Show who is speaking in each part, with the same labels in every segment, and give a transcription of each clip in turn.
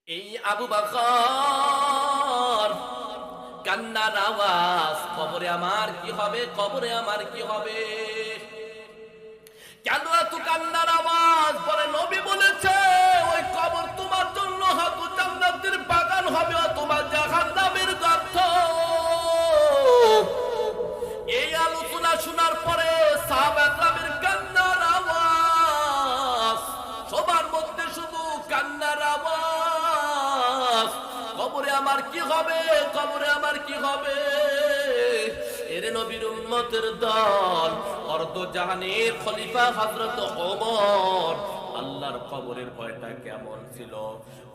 Speaker 1: এই আবু বকর কান্নার আওয়াজ, কবরে আমার কি হবে, কবরে আমার কি হবে, কেন এত কান্নার আওয়াজ? বলে নবী বলেছে ওই কবর তোমার জন্য হয়তো জান্নাতের বাগান হবে অথবা জাহান্নামের গর্ত। এই আলোচনা শোনার পরে সাহাবায়ে কান্নার আওয়াজ, সবার মধ্যে শুধু কান্নার আওয়াজ। কবরে আমার কি হবে, কবরে আমার কি হবে? এর নবীর উম্মতের দল, অর্ধ জাহানের খলিফা হযরত ওমর, আল্লাহর কবরের ভয়টা কেমন ছিল।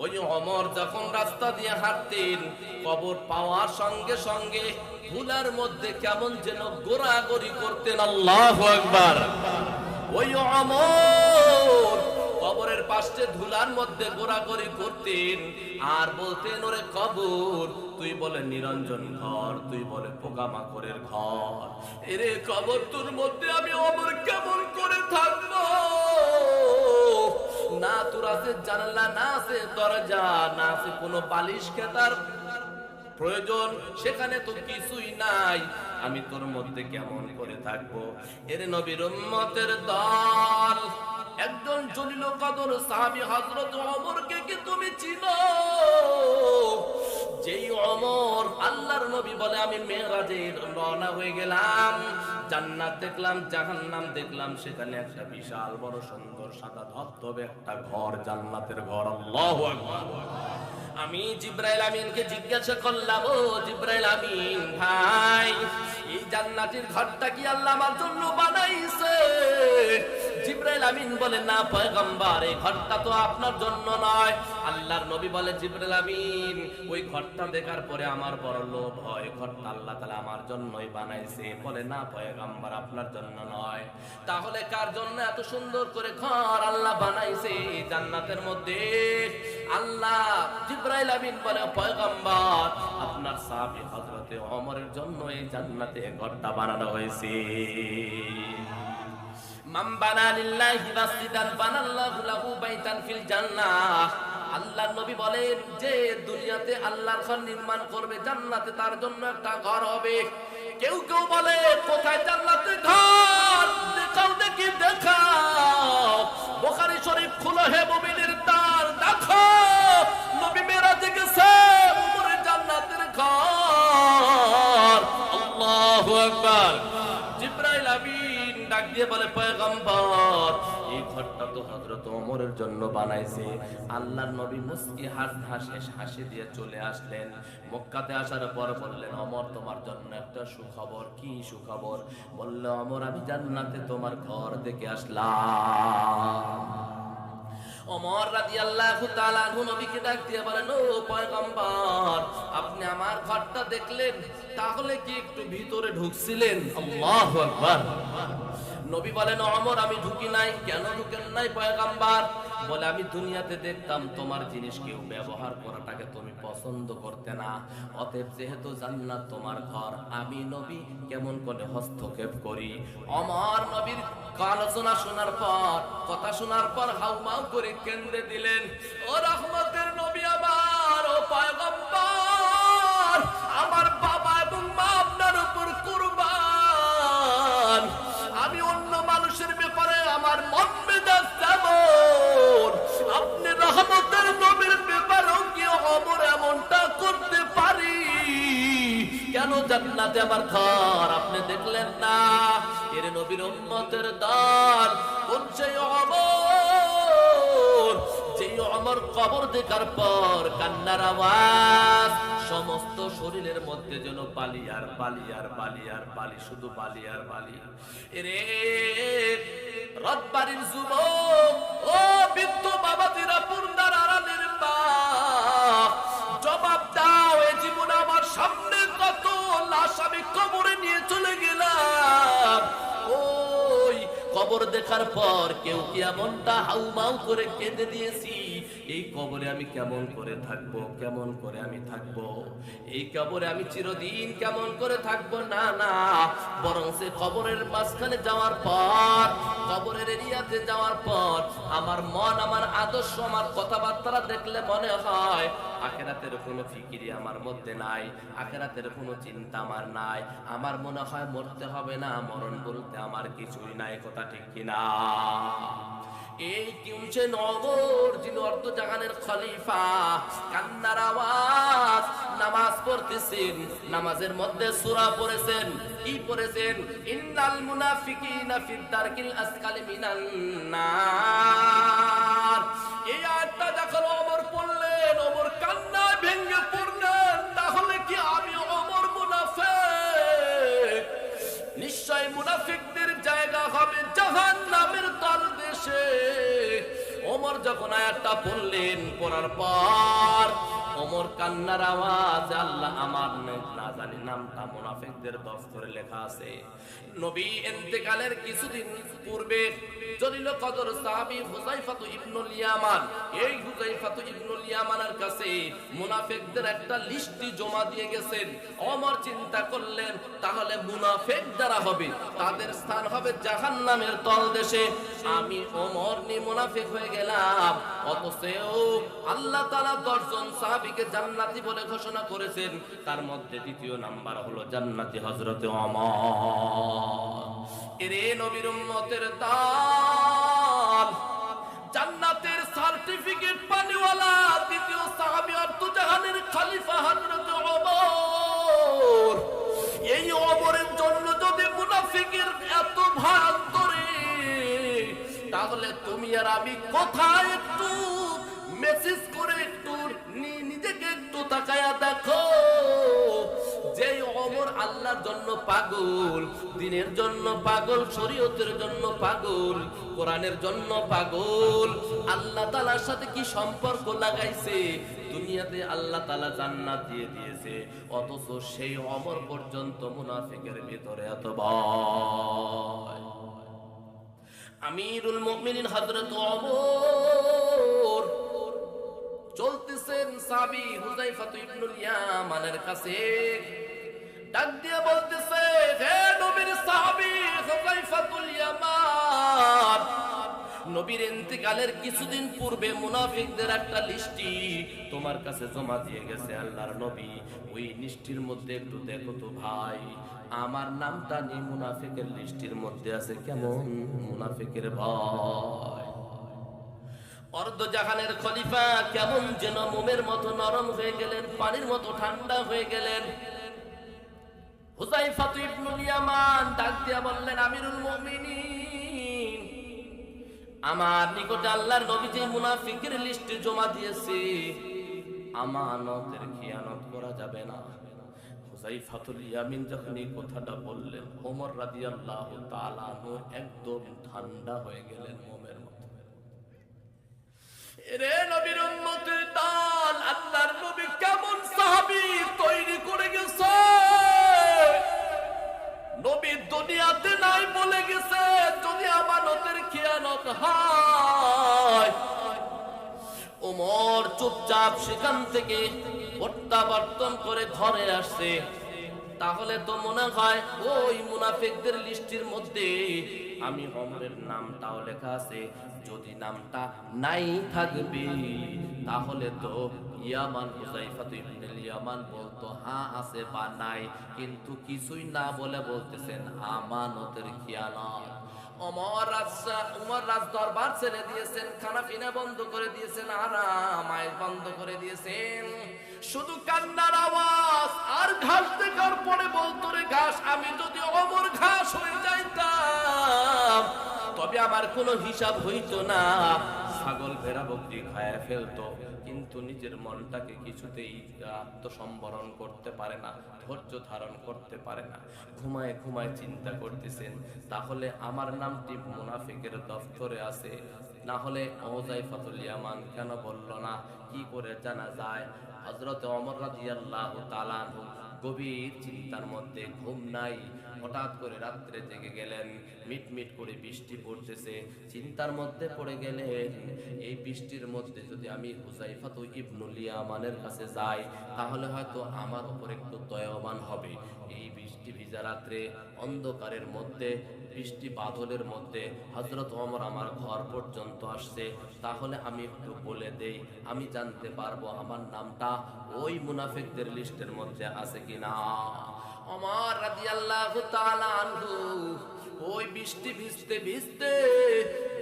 Speaker 1: ওই ওমর যখন রাস্তা দিয়ে হাঁটতেন, কবর পাওয়ার সঙ্গে সঙ্গে ধুলার মধ্যে কেমন যেন গোড়াগড়ি করতেন। আল্লাহু আকবার। ওই ওমর কবরের পাশে ধুলার মধ্যে গোড়াগড়ি করতেন আর বলতেন, ওরে কবর তুই বলে নিরঞ্জন ঘর, তুই বলে পোকামাকড়ের ঘর, এরে কবর তোর মধ্যে আমি ওমর কেমন করে থাকবো? না তোর আছে জানালা, না আছে দরজা, না আছে কোনো বালিশ খেতার প্রয়োজন, সেখানে তো কিছুই নাই, আমি তোর মধ্যে কেমন করে থাকবো? এর নবীর উম্মতের দল, একজন জলিল কদর সাহাবী হযরত ওমরকে কি তুমি চিনো? যেই ওমর, আল্লাহর নবী বলে আমি মেরাজে রওনা হয়ে গেলাম, জান্নাত দেখলাম, জাহান্নাম দেখলাম, সেখানে একটা বিশাল বড় সুন্দর সাদা ধবধবে একটা ঘর, জান্নাতের ঘর। আল্লাহু আকবার। আমি জিবরাইল আমিনকে জিজ্ঞাসা করলাম, ও জিবরাইল আমিন ভাই, এই জান্নাতের ঘরটা কি আল্লাহ আমার জন্য বানাইছে? জিবরাইল আমিন বলে, না পয়গম্বর, এই ঘরটা তো আপনার জন্য নয়। আল্লাহর নবী বলে, জিবরাইল আমিন ওই ঘরটা দেখার পরে আমার বড় লোভ হয়, ঘরটা আল্লাহ তাআলা আমার জন্যই বানাইছে। বলে, না পয়গম্বর, আপনার জন্য নয়। তাহলে কার জন্য এত সুন্দর করে ঘর আল্লাহ বানাইছে জান্নাতের মধ্যে? আল্লাহ জিবরাইল আমিন বলে, পয়গম্বর আপনার সাহাবী হযরতে ওমরের জন্য এই জান্নাতে ঘরটা বানানো হয়েছে। মান বানা লিল্লাহি মাসজিদান বানাল্লাহু লাহু বাইতান ফিল জান্নাহ। আল্লাহর নবী বলেন, যে দুনিয়াতে আল্লাহর ঘর নির্মাণ করবে, জান্নাতে তার জন্য একটা ঘর হবে। কেউ কেউ বলে, কোথায় জান্নাতে ঘর? দেখাও দেখি, দেখাও। বুখারী শরীফ খুলো হে মুমিনের দ্বার, দেখো নবী মেরাজে গেছে, উপরে জান্নাতের ঘর। আল্লাহু আকবার। জিবরাইল আমিন ডাক দিয়ে বলে, পয়গম্বর এই ঘরটা তো হযরত ওমরের জন্য বানাইছে। আল্লাহর নবী মুস্কি হাসি দিয়ে চলে আসলেন। মক্কাতে আসার পর বললেন, ওমর তোমার জন্য একটা সুখবর। কি সুখবর? বলল, ওমর আমি জান্নাতে তোমার ঘর দেখে আসলাম। ওমর রাদিয়াল্লাহু তাআলা আনহু নবীকে ডাক দিয়ে বলেন, ও পয়গম্বর আপনি আমার ঘরটা দেখলেন, তাহলে কি একটু ভিতরে ঢুকছিলেন? আল্লাহু আকবার। নবী বলেন, ওমর আমি ঢুকি নাই। কেন ঢুকেন নাই পয়গম্বর? বলে, আমি দুনিয়াতে দেখতাম তোমার জিনিস কেউ ব্যবহার করাটাকে তুমি পছন্দ করতে না, অতএব যেহেতু জান্নাত তোমার ঘর, আমি নবী কেমন করে হস্তক্ষেপ করি? ওমর নবীর আলোচনা শোনার পর, কথা শোনার পর হাউমাউ করে কেন্দ্রে দিলেন। ও রহমতের নবী আমার, ও পয়গম্বর, আমার বাবা এবং মা আপনার উপর কুরবান। আমি অন্য মানুষের ব্যাপারে আমার মন মেজাজ যেমন, আপনি রহমতের নবীর ব্যাপারেও কি ওমর এমনটা করতে পারি? কেন জান্নাতে আমার ঘর আপনি দেখলেন না? এর নবীর উম্মতের দল বলছে, ওমর যেই ওমর কবর দেখার পর কান্নার আওয়াজ, সমস্ত শরীরের মধ্যে যেন বালি আর বালি আর বালি আর বালি, শুধু বালি আর বালি। এরে রথবাড়ির যুবক, ও বৃদ্ধ বাবাজিরা, পূর্ণার আড়ালের মা, জবাব দাও, এ জীবন আমার সামনে কত লাশ আমি কবরে নিয়ে চলে গেলাম। ওই কবর দেখার পর কেউ কি এমনটা হাউমাউ করে কেঁদে দিয়েছি? এই এই কবরে আমি কেমন করে থাকব, কেমন করে আমি থাকব, এই কবরে আমি চিরদিন কেমন করে থাকব? না না, বরং সে কবরের মাঝখানে যাওয়ার পর, কবরের এরিয়াতে যাওয়ার পর আমার মন, আমার আদর্শ, আমার কথাবার্তা দেখলে মনে হয় আখিরাতের কোনো ফিকিরি আমার মধ্যে নাই, আখিরাতের কোনো চিন্তা আমার নাই। আমার মনে হয় মরতে হবে না, মরণ বলতে আমার কিছুই নাই। কথা ঠিক কিনা? এই কিউছে নগর, যিনি অর্ধ জাহানের খলিফা, কান্নার আওয়াজ, নামাজ পড়তেছেন, নামাজের মধ্যে সূরা পড়েছেন। কি পড়েছেন? ইন্নাল মুনাফিকিনা ফিদ দারকিল আসকালি মিনান নার। এই আয়াতটা যখন ওমর পড়লেন, ওমর কান্নায় ভেঙে পড়লেন। তাহলে কি আমি ওমর মুনাফিক? নিশ্চয় মুনাফিকদের জায়গা হবে জাহান্নামের তলদেশে। ওমর যখন আয়াতটা পড়লেন, পড়ার পর ওমর কান্নার আওয়াজ, আল্লাহ আমার না জানি নামটা মুনাফিকদের দফতরে লেখা আছে। নবী ইন্তেকালের কিছুদিন পূর্বে জলিল কদর সাহাবী হুযায়ফা ইবনুল ইয়ামান, এই হুযায়ফা ইবনুল ইয়ামানের কাছে মুনাফিকদের একটা লিস্ট জমা দিয়ে গেছেন। ওমর চিন্তা করলেন, তাহলে মুনাফিক যারা হবে তাদের স্থান হবে জাহান্নামের তলদেশে। আমি ওমর নি মুনাফিক হয়ে গেলাম, অথচ আল্লাহ তাআলা 10 জন সাহাবীকে জান্নাতি বলে ঘোষণা করেছেন। তার মধ্যে দ্বিতীয় নাম্বার হলো জান্নাতি হযরতে ওমর। এরে নবীর উম্মতের দল, জান্নাতের সার্টিফিকেট পানিওয়ালা দ্বিতীয় সাহাবী অর্ধ জাহানের খলিফা হযরতে ওমর। এই ওমরের জন্য যদি মুনাফিকের এত ভয় করে, তাহলে তুমি আর আমি কোথায় একটু মেসেজ করে একটু নিজেকে একটু তাকায়া দেখো। যে ওমর আল্লাহর জন্য পাগল, দ্বীনের জন্য পাগল, শরীয়তের জন্য পাগল, কোরআনের জন্য পাগল, আল্লাহ তাআলার সাথে কি সম্পর্ক লাগাইছে, দুনিয়াতে আল্লাহ তাআলা জান্নাত দিয়ে দিয়েছে, অথচ সেই ওমর পর্যন্ত মুনাফিকের ভিতরে এত ভয়। আমিরুল মুমিনিন হযরত ওমর চলতেছেন সাহাবী হুযায়ফা ইবনুল ইয়ামানের কাছে, ডাক দিয়ে বলতেছে, হে নবীর সাহাবী হুযায়ফাতুল ইয়ামান, নবীর ইন্তেকালের কিছুদিন পূর্বে মুনাফিকদের একটা লিস্টি তোমার কাছে জমা দিয়ে গেছে আল্লাহর নবী। ওই লিস্টির মধ্যে একটু দেখো তো ভাই, আমার নামটা নিয়ে মুনাফিকের লিস্টির মধ্যে আছে, কেমন মুনাফিকের ভয়। অর্ধ জাহানের খলিফা কেমন যেন মোমের মতো নরম হয়ে গেলেন, পানির মতো ঠান্ডা হয়ে গেলেন। হুযায়ফা ইবনুল ইয়ামান ডাক দিয়া বললেন, আমিরুল মুমিনিন, আমার নিকটে আল্লাহর নবী যে মুনাফিকের লিস্ট জমা দিয়েছে, আমানতের খিয়ানত করা যাবে না। হুযায়ফাতুল ইয়ামিন যখন এই কথাটা বললেন, ওমর রাদিয়াল্লাহু তাআলা আনহু একদম ঠান্ডা হয়ে গেলেন মোমের মতো। এরে নবীর উম্মতের দল, আল্লাহর নবী কেমন সাহাবী তৈরি করে গেছে। নবী দুনিয়াতে নাই বলে গেছে, যদি আমানতের খিয়ানত হয়। ওমর চুপচাপ সেখান থেকে প্রত্যাবর্তন করে ঘরে আসছে। তাহলে তো মনে হয় ওই মুনাফিকদের লিস্টের মধ্যে আমি ওমরের নামটাও লেখা আছে। যদি নামটা নাই থাকবে, তাহলে তো ইয়ামান হুযায়ফা ইবনুল ইয়ামান বলতো হ্যাঁ আছে বা নাই, কিন্তু কিছুই না বলে বলতেছেন আমানতের খিয়ানত। ওমর রাজ দরবার ছেড়ে দিয়েছেন, খানা পিনা বন্ধ করে দিয়েছেন, আরাম আয়েশ বন্ধ করে দিয়েছেন। শুধু কান্নার আওয়াজ আর ঘাস দেখার পরে বলতো, রে ঘাস, আমি যদি ওমর ঘাস হয়ে যাইতাম তবে আমার কোনো হিসাব হইতো না। ছাগল ভেড়া বকরি খায় ফেলতো, কিন্তু নিজের মনটাকে কিছুতেই আত্মসম্বরণ করতে পারে না, ধৈর্য ধারণ করতে পারে না। ঘুমায় ঘুমায় চিন্তা করতেছেন, তাহলে আমার নামটি মুনাফিকের দফতরে আছে, না হলে হুযায়ফাতুল ইয়ামান কেন বলল না? কি করে জানা যায়? হযরত ওমর রাদিয়াল্লাহু তাআলা আনহু গভীর চিন্তার মধ্যে, ঘুম নাই, হঠাৎ করে রাত্রে জেগে গেলেন। মিটমিট করে বৃষ্টি পড়তেছে, চিন্তার মধ্যে পড়ে গেলেন, এই বৃষ্টির মধ্যে যদি আমি হুযায়ফাতু ইবনুল ইয়ামানের কাছে যাই তাহলে হয়তো আমার উপর একটু দয়াবান হবে। এই বৃষ্টি ভিজা রাত্রে, অন্ধকারের মধ্যে, বৃষ্টি বাদলের মধ্যে হযরত ওমর আমার ঘর পর্যন্ত আসছে, তাহলে আমি একটু বলে দেই, আমি জানতে পারবো আমার নামটা ওই মুনাফিকদের লিস্টের মধ্যে আছে কিনা। ওমর রাদিয়াল্লাহু তাআলা আনহু ওই বৃষ্টি ভিজতে ভিজতে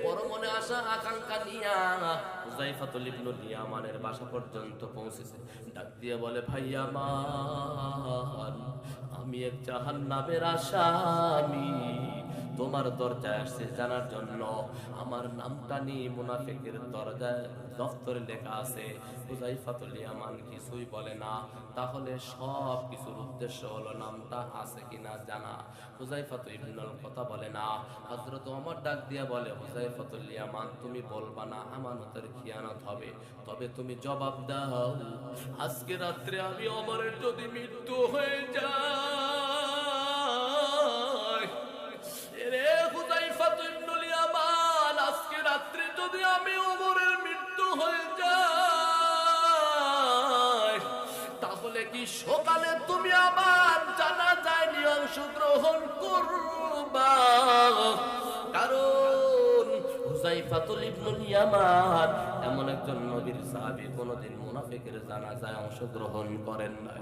Speaker 1: বড় মনে আশা আকাঙ্ক্ষা নিয়া হুযায়ফাতুল ইবনুল ইয়ামানের বাসা পর্যন্ত পৌঁছেছে। ডাক দিয়ে বলে, ভাই আমার, আমি এক জাহান্নামের আসামি, তোমার দরজায় আসছে জানার জন্য। আমার নামটা নিয়ে মুনাফিকের দরজায় দফতরে লেখা আছে। হুযায়ফাতুল ইয়ামান কিছুই বলে না। তাহলে সব কিছুর উদ্দেশ্য হলো নামটা আছে কিনা জানা। হুযায়ফাতুল ইবনুল কথা বলে না। হযরত ওমর ডাক দিয়া বলে, হুযায়ফাতুল ইয়ামান, তুমি বলবা না, আমানতের খিয়ানত হবে, তবে তুমি জবাব দাও, আজকে রাত্রে আমি ওমরের যদি মৃত্যু হয়ে যায়, রে হুযায়ফাতুল ইবনুল ইয়ামান, আজকে রাত্রে যদি আমি ওমরের মৃত্যু হয়ে যায়, তাহলে কি সকালে তুমি আমার জানাজায় নিয়ে অংশগ্রহণ করবা? কারণ হুযায়ফাতুল ইবনুল ইয়ামান এমন একজন নবীর সাহাবী, কোনদিন মুনাফিকের জানাজায় অংশগ্রহণ করেন না।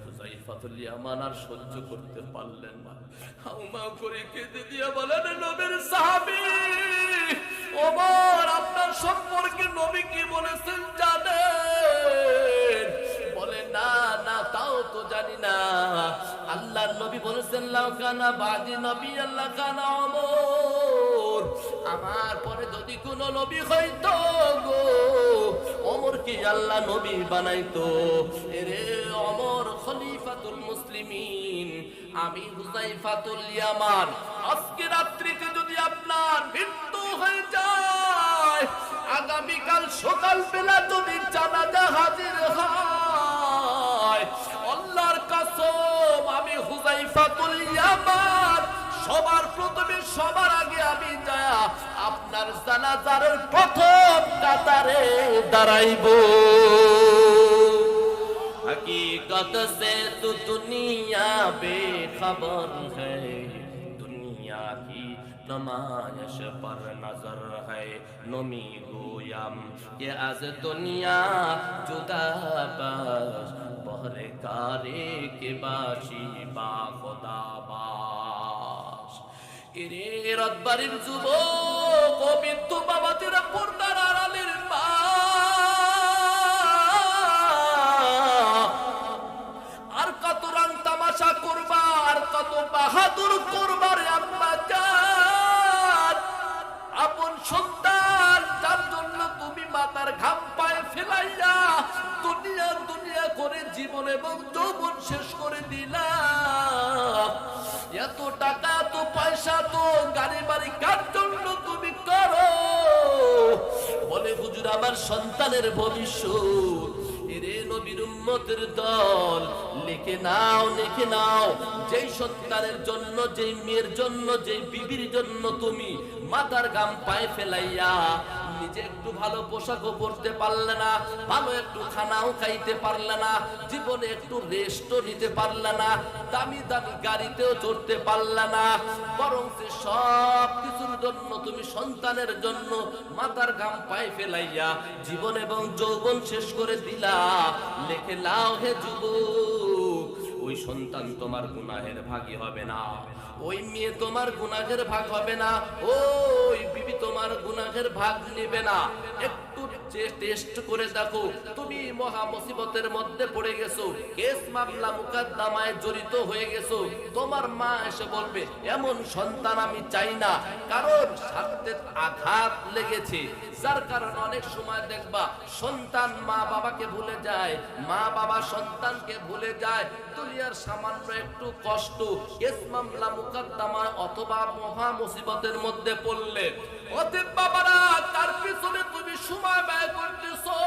Speaker 1: হুযায়ফাতুল ইয়ামান আর সহ্য করতে পারলেন না, হাউমাউ করে কেঁদে দিয়ে বলেন, নবীর সাহাবী ওমর, আপনার সম্পর্কে নবী কি বলেছেন জানেন? বলে, না না, তাও তো জানি না। আল্লাহর নবী বলেছেন, লাউ কানা বাদি নবী আল্লাহ কানা ওমর, আমার পরে যদি কোনো নবী হইতো গো, ওমরকে আল্লাহ নবী বানাইতো। এরে ওমর খলিফাতুল মুসলিমিন, আমি হুযায়ফাতুল ইয়ামান, আজকে রাত্রিতে যদি আপনার মৃত্যু হয়ে যায়, আগামীকাল সকাল বেলা যদি জানাজা হাজির হয়, আল্লাহর কসম, আমি হুযায়ফাতুল ইয়ামান সবার প্রথমে, সবার আগে আমি যায় আপনার জানাজার প্রথম কাতারে দাঁড়াইব। हकीकत से तो दुनिया बेखबर है, दुनिया की नुमाइश पर नजर है। नमी गोयम के आज दुनिया जुदा बाश, बहरे कारे के बाशी बा खुदा बाश। এরে রতবাড়ির যুবক ও বৃদ্ধ বাবাদের পর্দার আড়ালের মা, আর কত রং তামাশা করবা, আর কত বাহাদুর করবার আম্মা জান। আপন সন্তান যার জন্য তুমি মাথার ঘাম পায়ে ফেলাইয়া দুনিয়া দুনিয়া করে জীবন এবং যৌবন শেষ করে দিলা, এত টাকা, এত পয়সা, তো গাড়ি বাড়ি কার জন্য তুমি করো? বলে, হুজুর আমার সন্তানের ভবিষ্যৎ। এরে নবীর উম্মতের দল, লিখে নাও, লিখে নাও, যেই সন্তানের জন্য, যেই মেয়ের জন্য, যেই বিবির জন্য তুমি মাথার ঘাম পায়ে ফেলাইয়া নিজে একটু ভালো পোশাকও পরতে পারলে না, ভালো একটু খানাও খাইতে পারলে না, জীবনে একটু রেস্টও নিতে পারলে না, দামি দামি গাড়িতেও চড়তে পারলে না, বরং সব কিছুর জন্য তুমি সন্তানের জন্য মাথার ঘাম পায়ে ফেলাইয়া জীবন এবং যৌবন শেষ করে দিলা। লিখে নাও হে যুবক, ওই সন্তান তোমার গুনাহের ভাগী হবে না, ওই মেয়ে তোমার গুনাহের ভাগ হবে না, ওই বিবি তোমার গুনাহের ভাগ নেবে না। একটু টেস্ট করে দেখো, তুমি মহা মুসিবতের মধ্যে পড়ে গেছো, কেস মামলা মুকদ্দমায় জড়িত হয়ে গেছো, তোমার মা এসে বলবে, এমন সন্তান আমি চাই না, কারণ স্বার্থের আঘাত লেগেছে। যার কারণে অনেক সময় দেখবা সন্তান মা বাবাকে ভুলে যায়, মা বাবা সন্তানকে ভুলে যায়, দুনিয়ার সামান্য একটু কষ্ট, কেস মামলা মুকদ্দমা অথবা মহা মুসিবতের মধ্যে পড়লে, অতএব বাবারা, তার পিছনে তুমি সময় ব্যয় করতেছো,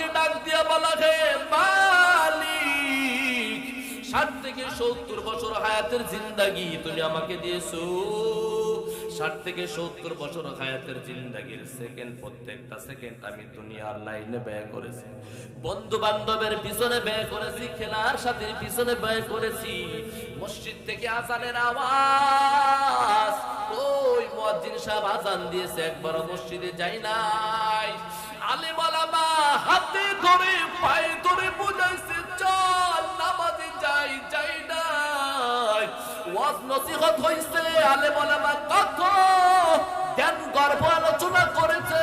Speaker 1: মালিককে ডাক দিয়া বলা হে মালিক, 60 থেকে 70 বছর হায়াতের জিন্দেগি তুমি আমাকে দিয়েছো। 60 থেকে 70 বছর হায়াতের জিন্দেগির সেকেন্ড, প্রত্যেকটা সেকেন্ড আমি দুনিয়ার লাইনে ব্যয় করেছি, বন্ধু বান্ধবের পিছনে ব্যয় করেছি, খেলার সাথে পিছনে ব্যয় করেছি। মসজিদ থেকে আজানের আওয়াজ, ওই মুয়াজ্জিন সাহেব আজান দিয়েছে, একবার মসজিদে যাই নাই। আলেম ওলামা হাতে ধরে পায়ে ধরে বুঝাইছে চল নামাজে যাই, যাই নাই। ওয়াজ নসিহত হইছে, আলেম ওলামা কত জ্ঞান গর্ব আলোচনা করেছে।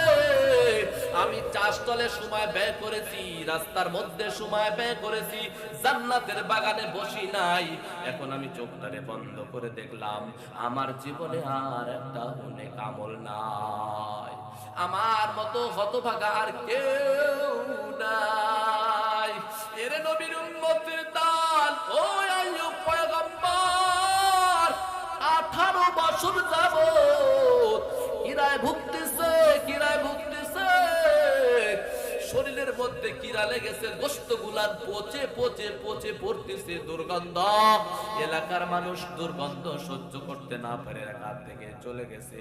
Speaker 1: আমি চাষতলে সময় ব্যয় করেছি, রাস্তার মধ্যে সময় ব্যয় করেছি, জান্নাতের বাগানে বসি নাই। এখন আমি চোখটারে বন্ধ করে দেখলাম আমার জীবনে আর একটা অনেক আমল নাই, আমার মতো হতভাগা আর কেউ নাই। এর নবীর উম্মতের দান ও আইয়ুব পয়গম্বর 18 বছর যাবত কিরায় ভুগতেছে, কিরায় ভুগতেছে। শরীরের মধ্যে কিরা লেগেছে, গোশতগুলা পচে পচে পচে পড়তেছে, দুর্গন্ধ। এলাকার মানুষ দুর্গন্ধ সহ্য করতে না পারে এলাকা থেকে চলে গেছে,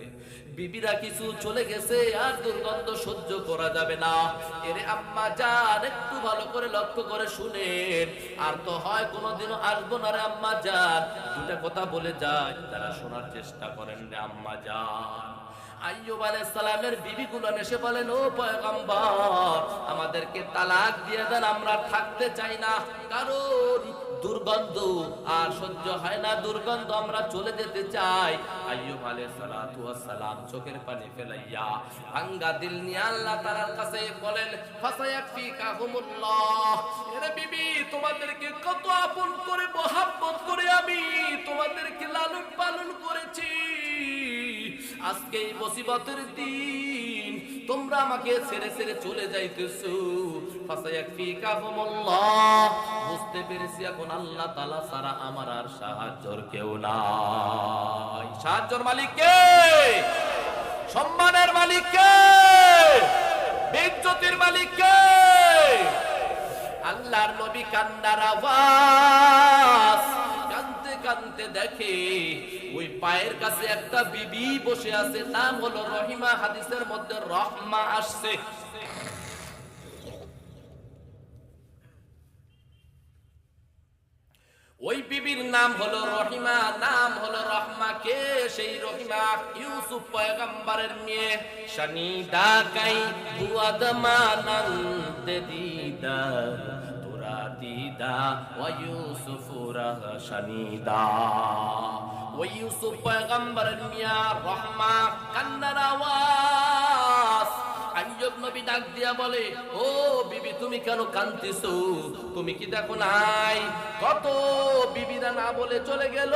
Speaker 1: বিবিরা কিছু চলে গেছে, আর দুর্গন্ধ সহ্য করা যাবে না। এরে আম্মা জান একটু ভালো করে লক্ষ্য করে শুনেন, আর তো হয় কোনোদিনও আসবো না রে আম্মা জান। দুটা কথা বলে যায়, তারা শোনার চেষ্টা করেন রে আম্মা জান। আইয়ুব আলাইহিস সালামের বিবিগুলো এসে বলেন ও পয়গম্বর আমাদেরকে তালাক দিয়ে দেন, আমরা থাকতে চাই না, কারণ দুর্গন্ধ আর সহ্য হয় না, দুর্গন্ধ, আমরা চলে যেতে চাই। আইয়ুব আলাইহিস সালাতু ওয়াস সালাম চোখের পানি ফেলাইয়া ভাঙ্গা দিল নিয়ে আল্লাহ তাআলার কাছে বলেন ফাসায়াকফিকাহুমুল্লাহ, এরে বিবি তোমাদেরকে কত আপন করে মহব্বত করে আমি তোমাদেরকে লালন পালন করেছি, আজকে এই মুসিবতের দিন তোমরা আমাকে ছেড়ে ছেড়ে চলে যাইতেছো। ফাসায়াকফিকাহুমুল্লাহ, বুঝতে পেরেছি এখন আল্লাহ তাআলা ছাড়া আমার আর সাহায্যর কেউ নাই। সাহায্যের মালিক কে? সম্মানের মালিক কে? ইজ্জতের মালিক কে? আল্লাহর নবী কান্নার আওয়াজ, কানতে কানতে দেখে ওই পায়ের কাছে একটা বিবি বসে আছে, নাম হলো রহিমা। হাদিসের মধ্যে রহমা আসছে। ওই বিবির নাম হলো রহিমা, নাম হলো রহমা। কে সেই রহিমা? ইউসুফ পয়গম্বরের মেয়ে। শানিদা কাই বুয়াদমানান দিদা তুরা দিদা ওয়া ইউসুফুরা শানিদা। ওই ইউসুফ পয়গম্বরের মেয়ে রহমা, কান্নার আওয়াজ। আইয়ুব নবী ডাক দিয়া বলে ও বিবি তুমি কেন কাঁদতেছো? তুমি কি দেখো নাই কত বিবিরা না বলে চলে গেল,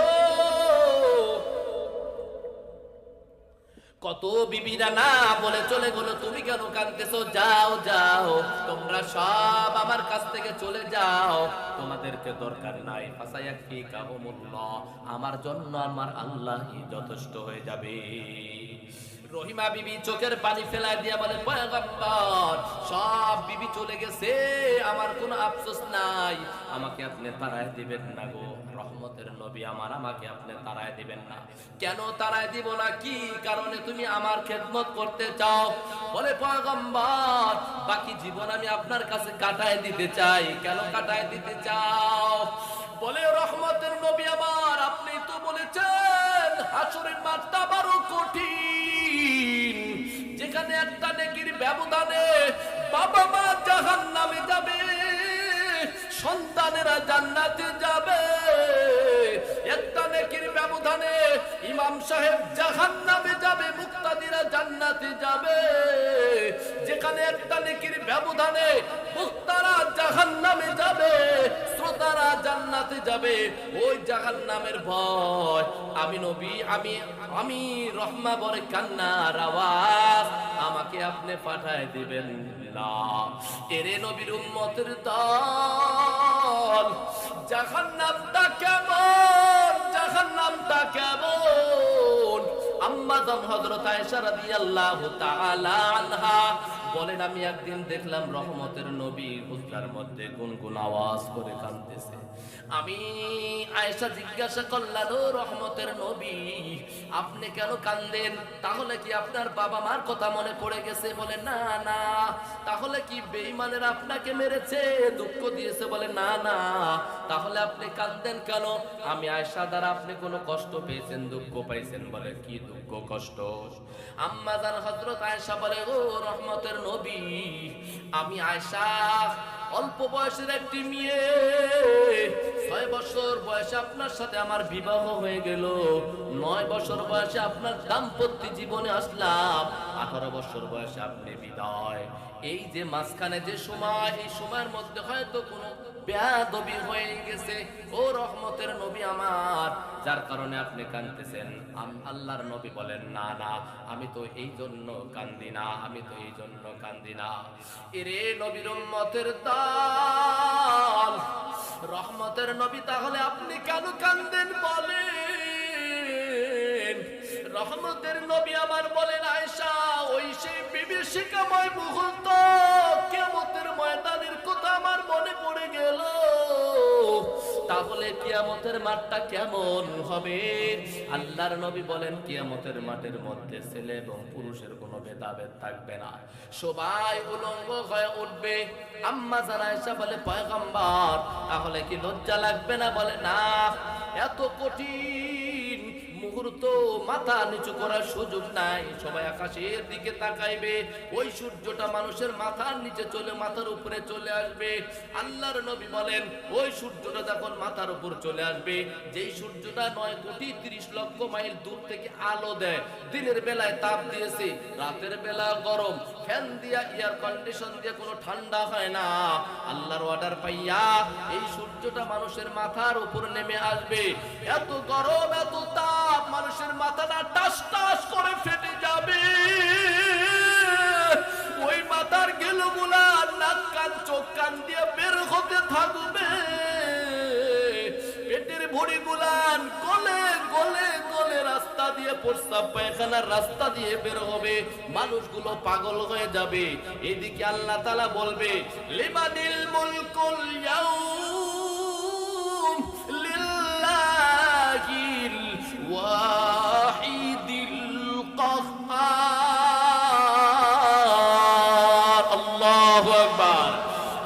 Speaker 1: কত বিবিরা না বলে চলে গেল, তুমি কেন কাঁদতেছো? যাও যাও তোমরা সব আমার কাছ থেকে চলে যাও, তোমাদেরকে দরকার নাই। ফাসায়াকফিকাহুমুল্লাহ, আমার জন্য আমার আল্লাহই যথেষ্ট হয়ে যাবে। রহিমা বিবি চোখের পানি ফেলাই দিয়া বলে পয়গম্বর সব বিবি চলে গেছে, আমার কোনো আফসোস নাই, আমাকে আপনি তাড়ায় দিবেন না গো রহমতের নবী আমার, আমাকে আপনি তাড়ায় দিবেন না। কেন তাড়ায় দিব না? কি কারণে তুমি আমার খেদমত করতে চাও? বলে পয়গম্বর বাকি জীবন আমি আপনার কাছে কাটায় দিতে চাই। কেন কাটায় দিতে চাও? বলে রহমতের নবী আমার, আপনি তো বলেছেন হাসরের মাঠটা বড় কঠিন, যেখানে একটা নেকির ব্যবধানে বাবা মা জাহান্নামে যাবে, সন্তানেরা জান্নাতে যাবে। একটা নেকির ব্যবধানে ইমাম সাহেব জাহান্নামে যাবে, মুক্তাদিরা জান্নাতে যাবে। যেখানে একটা নেকির ব্যবধানে মুক্তারা জাহান্নামে যাবে, শ্রোতারা জান্নাতে যাবে, ওই জাহান্নামের ভয় আমি নবী, আমি রহমা বলে কান্নার আওয়াজ, আমাকে আপনি পাঠায় দিবেন না। এরে নবীর উম্মতের দল, জাহান্নামটা কেমন, জাহান্নামটা কেমন? আম্মা জান হযরত আয়েশা রাদিয়াল্লাহু তাআলা আনহা বলেন আমি একদিন দেখলাম রহমতের নবী হুজরার মধ্যে গুনগুন আওয়াজ করে কাঁদতেছে। আমি আয়েশা জিজ্ঞাসা করলাম, ও রহমতের নবী আপনি কেন কাঁদেন? তাহলে কি আপনার বাবা মার কথা মনে পড়ে গেছে? বলে না না। তাহলে কি বেঈমানেরা আপনাকে মেরেছে, দুঃখ দিয়েছে? বলে না না। তাহলে আপনি কাঁদেন কেন? আমি আয়েশা দ্বারা আপনি কোনো কষ্ট পেয়েছেন, দুঃখ পাইছেন? বলে কি দুঃখ কষ্ট? আম্মা জান হযরত আয়েশা বলে, ও রহমতের নবী আমি আয়েশা অল্প বয়সের একটি মেয়ে, 6 বছর বয়সে আপনার সাথে আমার বিবাহ হয়ে গেল, 9 বছর বয়সে আপনার দাম্পত্য জীবনে আসলাম, 18 বছর বয়সে আপনি বিদায়। এই যে মাঝখানে যে সময়, এই সময়ের মধ্যে হয়তো কোনো বেয়াদবি হয়ে গেছে ও রহমতের নবী আমার, যার কারণে আপনি কাঁদতেছেন। আল্লাহর নবী বলেন না না, আমি তো এই জন্য কান্দি না, আমি তো এই জন্য কান্দি না। এরে নবীর উম্মতের দল, রহমতের নবী তাহলে আপনি কেন কান্দেন বলেন? রহমতের নবী আমার বলেন, আয়েশা ওই সেই বিভীষিকাময় মুহূর্ত, কিয়ামতের ময়দানের কথা আমার মনে পড়ে গেল। তাহলে কিয়ামতের মাঠটা কেমন হবে? আল্লাহর নবী বলেন, কিয়ামতের মাঠের মধ্যে ছেলে এবং পুরুষের কোনো ভেদাভেদ থাকবে না, সবাই উলঙ্গ হয়ে উঠবে। আম্মা জান আয়েশা বলে, পয়গম্বর তাহলে কি লজ্জা লাগবে না? বলে না, এত কঠিন মুহূর্ত মাথা নিচু করার সুযোগ নাই, সবাই আকাশের দিকে তাকাইবে, ওই সূর্যটা মানুষের মাথার নিচে চলে মাথার উপরে চলে আসবে। আল্লাহর নবী বলেন, ওই সূর্যটা যখন মাথার উপর চলে আসবে, যেই সূর্যটা 9 কোটি 30 লক্ষ মাইল দূর থেকে আলো দেয়, দিনের বেলায় তাপ দিয়েছে, রাতের বেলা গরম, ফ্যান দিয়া এয়ার কন্ডিশন দিয়ে কোনো ঠান্ডা হয় না, আল্লাহর অর্ডার পাইয়া এই সূর্যটা মানুষের মাথার উপর নেমে আসবে। এত গরম, এত তাপ, মানুষের মাথাটা টাস টাস করে ফেটে যাবে। ওই মাথার গেলুগুলা নাক কান চোখ কান দিয়ে বের হতে থাকবে, পেটের ভুঁড়িগুলান গলে গলে গলে রাস্তা দিয়ে, প্রস্রাব পায়খানার রাস্তা দিয়ে বের হবে, মানুষগুলো পাগল হয়ে যাবে। এদিকে আল্লাহ তাআলা বলবে, লিমানিল মুলকুল ইয়াউম লিল্লাহিল ওয়াহিদিল কাহ্হার। আল্লাহু আকবার।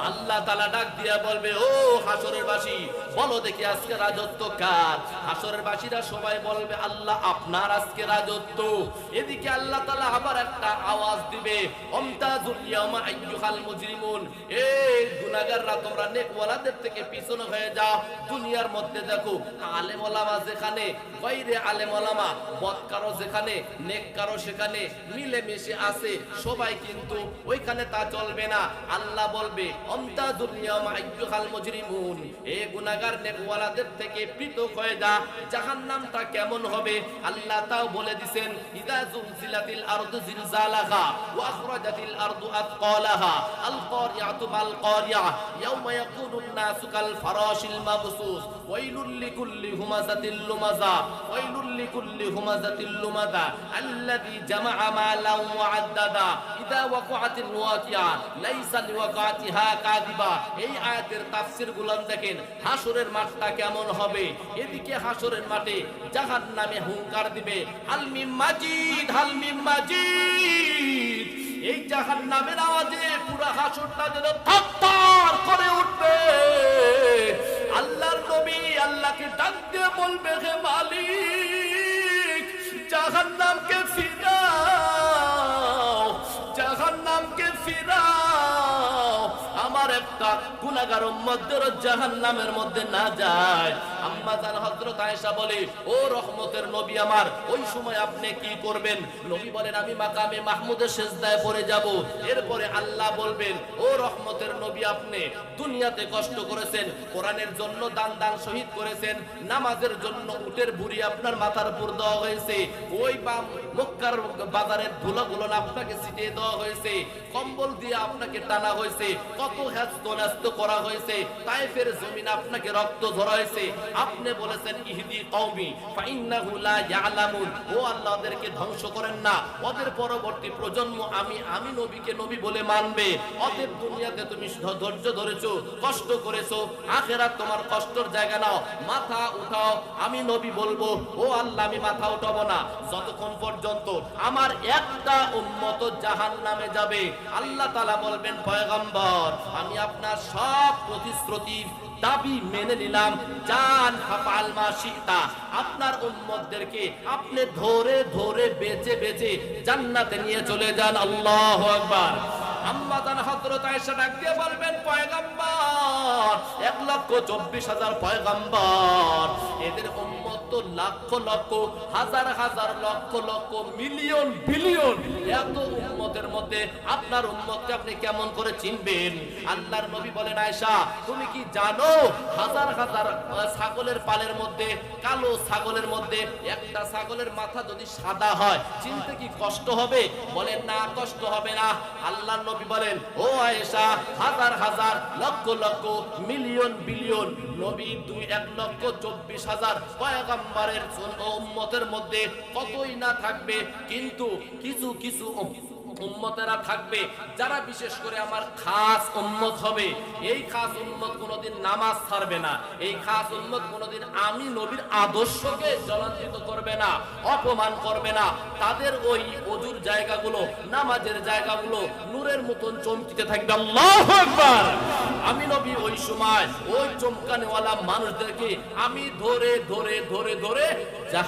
Speaker 1: আল্লাহ তাআলা ডাক দিয়া বলবে, ও হাসরের বাসী বলো দেখি আজকে রাজত্ব কার? হাসরের বাসীরা সবাই বলবে, আল্লাহ আপনার আজকে রাজত্ব। এদিকে আল্লাহ তাআলা আবার একটা আওয়াজ দিবে, আমতাজুল ইয়াউমা আইয়ুহাল মুজরিমুন, এই গুনাহগাররা তোমরা নেকওয়ালাদের থেকে পিছনে হয়ে যাও। দুনিয়ার মধ্যে দেখো আলেম ওলামা যেখানে, গায়রে আলেম ওলামা, বদকারও যেখানে, নেককারও সেখানে মিলেমিশে আছে, সবাই কিন্তু ওইখানে তা চলবে না। আল্লাহ বলবে, আমতাজুল ইয়াউমা আইয়ুহাল মুজরিমুন, এই গুনাহগার নেকওয়ালাদের থেকে পৃথক হয়ে যা। জাহান্নামটা কেমন হবে আল্লাহ তাও বলে দিবেন, ইদা জুলজিলাতিল আরদু জিলজালাহা ওয়া আখরাজাতিল আরদু আথকালাহা আল কারিয়াতু মাল কারিয়া ইয়াউমা ইয়াকুনুন নাসু কাল ফারাশিল মাবসুস ওয়াইলুল লিকুল্লি হুমাযাতিল লুমাযা ওয়াইলুল লিকুল্লি হুমাযাতিল লুমাযা আল্লাযী জামাআ মালান ওয়া আদ্দাদা ইদা ওয়াকাআতিল ওয়াকিআ লাইসা লিওয়াকাতিহা কাযিবা। এই আয়াতের তাফসীর গুলো দেখেন, হাসরের মাঠটা কেমন হবে। এদিকে হাসরের মাঠে জাহান্নামে হুঙ্কার দিবে, হাল মিম মাজিদ, হাল মিম মাজিদ। এই জাহান্নামের আওয়াজে পুরো হাসরটা যেন থারথার করে উঠবে। আল্লাহর নবী আল্লাহকে ডাক দিয়ে বলবে, হে মালিক জাহান্নামকে ফিরাও, জাহান্নামকে ফিরাও, আমার একটা গুনাহগার উম্মত যেন জাহান্নামের মধ্যে না যায়। আম্মা জান হযরত আয়েশা বলে, ও রহমতের নবী আমার ওই সময় আপনি কি করবেন? নবী বলেন, আমি মাকামে মাহমুদের সিজদায় পড়ে যাব। এরপরে আল্লাহ বলবেন, ও রহমতের নবী আপনি দুনিয়াতে কষ্ট করেছেন, কোরআনের জন্য দান দান শহীদ করেছেন, নামাজের জন্য উটের ভুঁড়ি আপনার মাথার উপর দেওয়া হয়েছে, ওই মক্কার বাজারের ধুলাগুলো আপনাকে ছিটিয়ে দেওয়া হয়েছে, কম্বল দিয়ে আপনাকে টানা হয়েছে, কত হ্যাস্ত ন্যস্ত করা করা হয়েছে, তায়েফের জমিনে আপনাকে রক্ত ঝরাইছে, আপনি বলেছেন ইহদি কওমি ফাইন্নাহু লা ইয়ালামুন, ও আল্লাহ ওদেরকে ধ্বংস করেন না, ওদের পরবর্তী প্রজন্ম আমি নবীকে নবী বলে মানবে। অতএব দুনিয়াতে তুমি ধৈর্য ধরেছো, কষ্ট করেছো, আখিরাত তোমার কষ্টের জায়গা নাও, মাথা উঠাও, আমি নবী বলবো। ও আল্লাহ আমি মাথা উঠাবো না যতক্ষণ পর্যন্ত আমার একটা উম্মত জাহান্নামে যাবে। আল্লাহ তাআলা বলবেন পয়গম্বর আমি আপনার সব প্রতিশ্রুতির দাবি মেনে নিলাম, জান ফাফাল মা শিতা, আপনার উম্মতদেরকে আপনি ধরে ধরে বেঁচে বেঁচে জান্নাতে নিয়ে চলে যান। আল্লাহু আকবার। আম্মা জান হযরত আয়েশা ডাক দিয়ে বলবেন পয়গম্বর 1,24,000 পয়গম্বর, এদের উম্মত তো লক্ষ লক্ষ হাজার হাজার লক্ষ লক্ষ মিলিয়ন বিলিয়ন, এত উম্মতের মধ্যে আপনার উম্মতকে আপনি কেমন করে চিনবেন? আল্লাহর নবী বলেন আয়েশা তুমি কি জানো হাজার হাজার ছাগলের পালের মধ্যে, কালো ছাগলের মধ্যে একটা ছাগলের মাথা যদি সাদা হয় চিনতে কি কষ্ট হবে? বলেন না, কষ্ট হবে না। আল্লাহর নবী বলেন ও আয়েশা হাজার হাজার লক্ষ লক্ষ মিলিয়ন বিলিয়ন নবী 1,24,000 পয়গম্বরের উম্মতের মধ্যে কতই না থাকবে, কিন্তু কিছু কিছু উম্মতেরা থাকবে যারা বিশেষ করে আমার খাস উম্মত হবে। এই খাস উম্মত কোনোদিন নামাজ ছাড়বে না, এই খাস উম্মত কোনোদিন আমি নবীর আদর্শকে জলাঞ্চিত করবে না, অপমান করবে না। তাদের ওই ওযুর জায়গাগুলো, নামাজের জায়গাগুলো নূরের মতন চমকিতে থাকবে। আল্লাহু আকবার। আমি নবী ওই সময় ওই চমকানেওয়ালা মানুষদেরকে আমি ধরে ধরে ধরে ধরে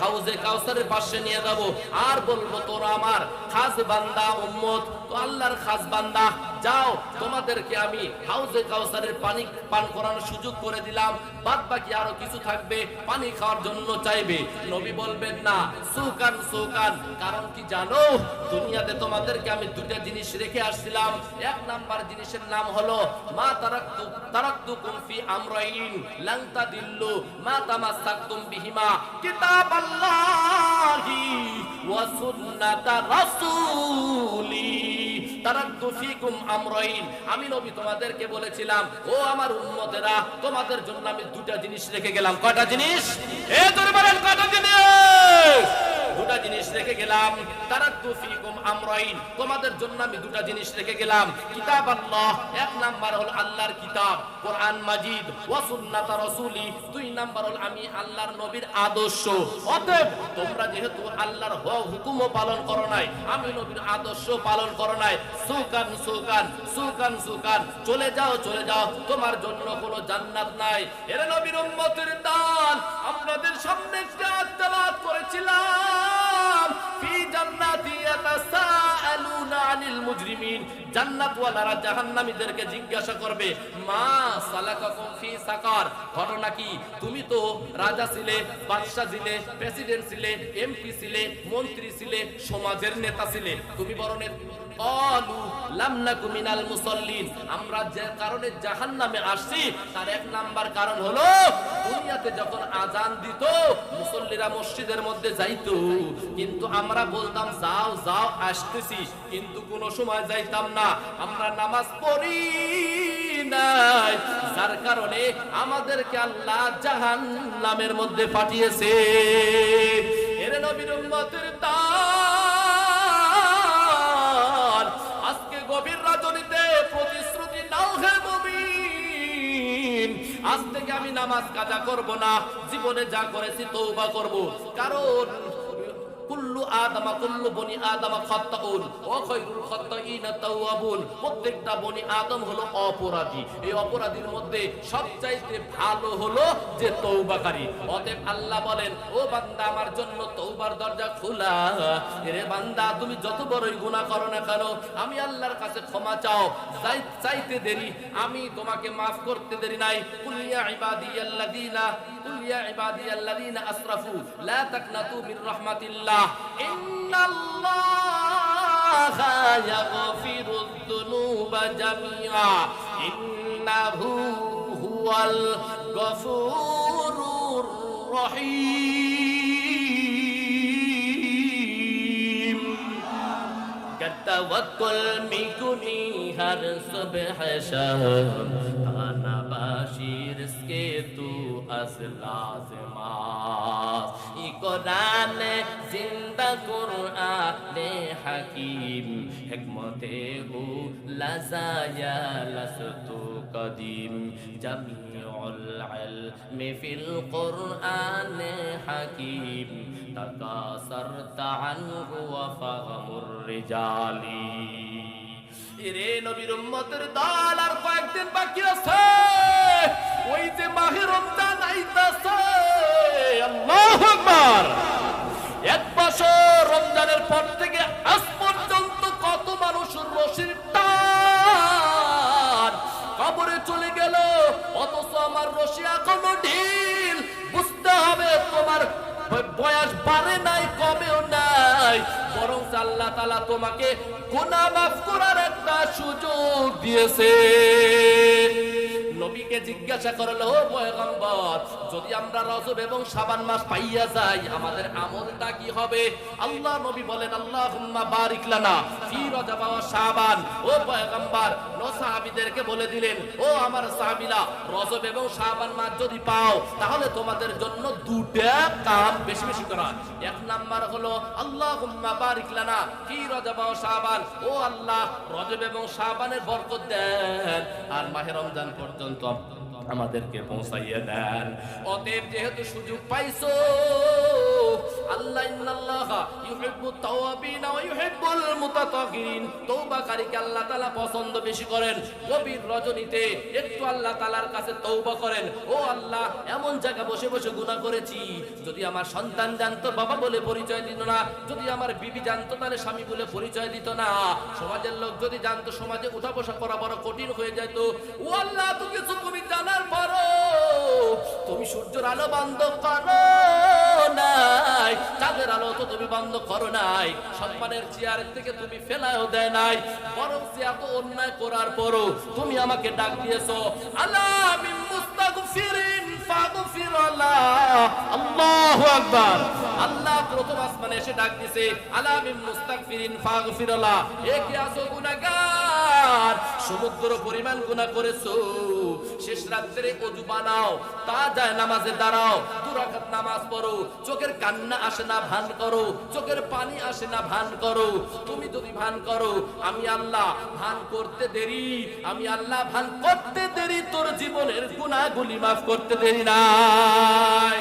Speaker 1: হাউজে কাউসারের পাশে নিয়ে যাব আর বলবো তোরা আমার খাস বান্দা উম্মত, তো আল্লাহর খাস বান্দা, যাও তোমাদেরকে আমি হাউজে কাউসারের পানি পান করানোর সুযোগ করে দিলাম, বাদ বাকি আরো কিছু থাকবে পানি খাওয়ার জন্য চাইবে। নবী বলবেন না সুকান সুকান, কারণ কি জানো দুনিয়াতে তোমাদেরকে আমি দুটো জিনিস রেখে আসছিলাম। এক নাম্বার জিনিসের নাম হলো মা তারাকতুকুম ফি আমরাইন লান তাদিল্লু মা তামাসসাকতুম বিহিমা কিতাবাল্লাহি ওয়া সুন্নাতা রাসূলি। তারাকতু ফিকুম আমরাইন, আমি নবী তোমাদেরকে বলেছিলাম ও আমার উম্মতেরা তোমাদের জন্য আমি দুটো জিনিস রেখে গেলাম। কয়টা জিনিস? এ তোরে বলেন কয়টা জিনিস? দুটো জিনিস রেখে গেলাম। তারাকতু ফিকুম আমরাইন, তোমাদের জন্য আমি দুটো জিনিস রেখে গেলাম। কিতাব আল্লাহ, এক নাম্বার হলো আল্লাহর কিতাব কোরআন মাজিদ, ওয়া সুন্নাত রাসূলি, দুই নাম্বার হলো আমি আল্লাহর নবীর আদর্শ। অতএব তোমরা যেহেতু আল্লাহর হুকুমও পালন করো নাই, আমি নবীর আদর্শ পালন করো নাই, সুকান সুকান সুকান সুকান, চলে যাও চলে যাও, তোমার জন্য কোনো জান্নাত নাই। এর নবীর উম্মতের দান আপনাদের সামনে তেলাওয়াত করেছিলাম। ফি জান্নাতি ইয়াতাসাআলুনা আনিল মুজরিমিন, জান্নাতওয়ালারা জাহান্নামীদেরকে জিজ্ঞাসা করবে মা সালাকাকুম ফি সাকার, ঘটনা কি? তুমি তো রাজা ছিলে, বাদশা ছিলে, প্রেসিডেন্ট ছিলে, এমপি ছিলে, মন্ত্রী ছিলে, সমাজের নেতা ছিলে, তুমি বরং ক্বালু লাম নাকু মিনাল মুসাল্লিন, আমরা যে কারণে জাহান্নামে আসছি তার এক নাম্বার কারণ হলো দুনিয়াতে যখন আজান দিত মুসল্লিরা মসজিদের মধ্যে যাইতো, কিন্তু আমরা বলতাম যাও যাও আসতেছি, কিন্তু কোনো সময় যাইতাম না, আমরা নামাজ পড়ি নাই, যার কারণে আমাদেরকে আল্লাহ জাহান্নামের মধ্যে পাঠিয়েছে। এর নবীর উম্মতের দান আজকে গভীর রজনীতে প্রতিশ্রুতি নাও হে মুমিন, আজ থেকে আমি নামাজ কাজা করব না, জীবনে যা করেছি তওবা করব, কারণ কুল্লু আদমা কুল্লু বনি আদমা খাত্তাউন ওয়া খায়রুল খাত্তাইনা তাওয়াবুন, প্রত্যেকটা বনি আদম হলো অপরাধী, এই অপরাধীর মধ্যে সবচাইতে ভালো হলো যে তওবাকারী। অতএব আল্লাহ বলেন ও বান্দা আমার জন্য তওবার দরজা খোলা, এরে বান্দা তুমি যত বড়ই গুনাহ করো না কেন আমি আল্লাহর কাছে ক্ষমা চাও, চাইতে দেরি আমি তোমাকে maaf করতে দেরি নাই। কুল ইয়া ইবাদিয়াল্লাযীনা আসরাফু লা তাকনাতু মির রাহমাতিল্লাহ ইন্নাল্লাহা ইয়াগফিরুয যুনুবা জামিআ ইন্নাহু হুয়াল গফুরুর রহিম। তাওয়াক্কুল মিকুনি হর সুবহ শাম, इसके तू असलाज़मास ई कुरान जिंदा कुरान हकीम हिकमते हु लज़ाया लस्तु कदीम जमीउल इल्म फिल कुरान हकीम तकासरता अन्हु व फहमुर रिजाली। রে নবীর উম্মতের দল, আর কয়েকদিন বাকি আছে, ওই যে মাহে রমজান আইতাছে। আল্লাহু আকবার। এক বছর রমজানের পর থেকে আজ পর্যন্ত কত মানুষ রশির টান কবরে চলে গেল, অথচ আমার রশি এখনো ঢিল। বুঝতে হবে তোমার বয়স বাড়ে নাই, কমেও নাই, বরং আল্লাহ তাআলা তোমাকে গুনাহ মাফ করার একটা সুযোগ দিয়েছে। নবীকে জিজ্ঞাসা করলো, ও পয়গম্বর, যদি আমরা রজব এবং শাবান মাস পাইয়া যাই আমাদের আমলটা কি হবে? আল্লাহ নবী বলেন, আল্লাহুম্মা বারিক লানা ফি রজব ওয়া শাবান। ও পয়গম্বর সাহাবীদেরকে বলে দিলেন, ও আমার সাহাবীরা, রজব এবং শাবান মাস যদি পাও তাহলে তোমাদের জন্য দুটা কাম বেশি বেশি করা। এক নাম্বার হলো আল্লাহুম্মা বারিক লানা ফি রজব ওয়া শাবান, ও আল্লাহ রজব এবং শাবানের বরকত দেন আর মাহে রমজান পর্যন্ত আমাদেরকে পৌঁছাইয়া দেন। অতএব যেহেতু সুযোগ পাইছো, আল্লাহ ইন্নাল্লাহা ইউহিব্বুত তাওয়াবিন ওয়া ইউহিব্বুল মুতাতাহহিরিন, তওবাকারীকে আল্লাহ তাআলা পছন্দ বেশি করেন। গভীর রজনীতে একটু আল্লাহ তাআলার কাছে তওবা করেন, ও আল্লাহ এমন জায়গা বসে বসে গুনাহ করেছি, যদি আমার সন্তান জানতো বাবা বলে পরিচয় দিত না, যদি আমার বিবি জানতো তাহলে স্বামী বলে পরিচয় দিত না, সমাজের লোক যদি জানতো সমাজে উঠা বসা করা বড় কঠিন হয়ে যেত। ও আল্লাহ, তো কিছু তুমি জানার পরও তুমি সূর্যের আলো বন্ধ করো নাই, চাঁদের আলো তো তুমি বন্ধ করো নাই, সম্মানের চেয়ার থেকে তুমি ফেলাও দেয় নাই, বরং এত অন্যায় করার পরও তুমি আমাকে ডাক দিয়েছো। আল্লাহ মিন মুস্তাগফিরিন ফাগফির আল্লাহ। আল্লাহু আকবার। আল্লাহ প্রথম আসমানে এসে ডাক দিয়েছে, আল্লাহ মিন মুস্তাগফিরিন ফাগফির আল্লাহ। এ কি আছো গুনাহগার, সমুদ্র পরিমাণ গুনাহ করেছো, শেষ রাত্রে ওযু বানাও, তাজায় নামাজে দাঁড়াও, 2 রাকাত নামাজ পড়ো, চোখের কান্না আসে না ভান করো, চোখের পানি আসে না ভান করো। তুমি যদি ভান করো, আমি আল্লাহ ভান করতে দেরি, আমি আল্লাহ ভান করতে দেরি, তোর জীবনের গুনাহগুলি মাফ করতে দেরি নাই।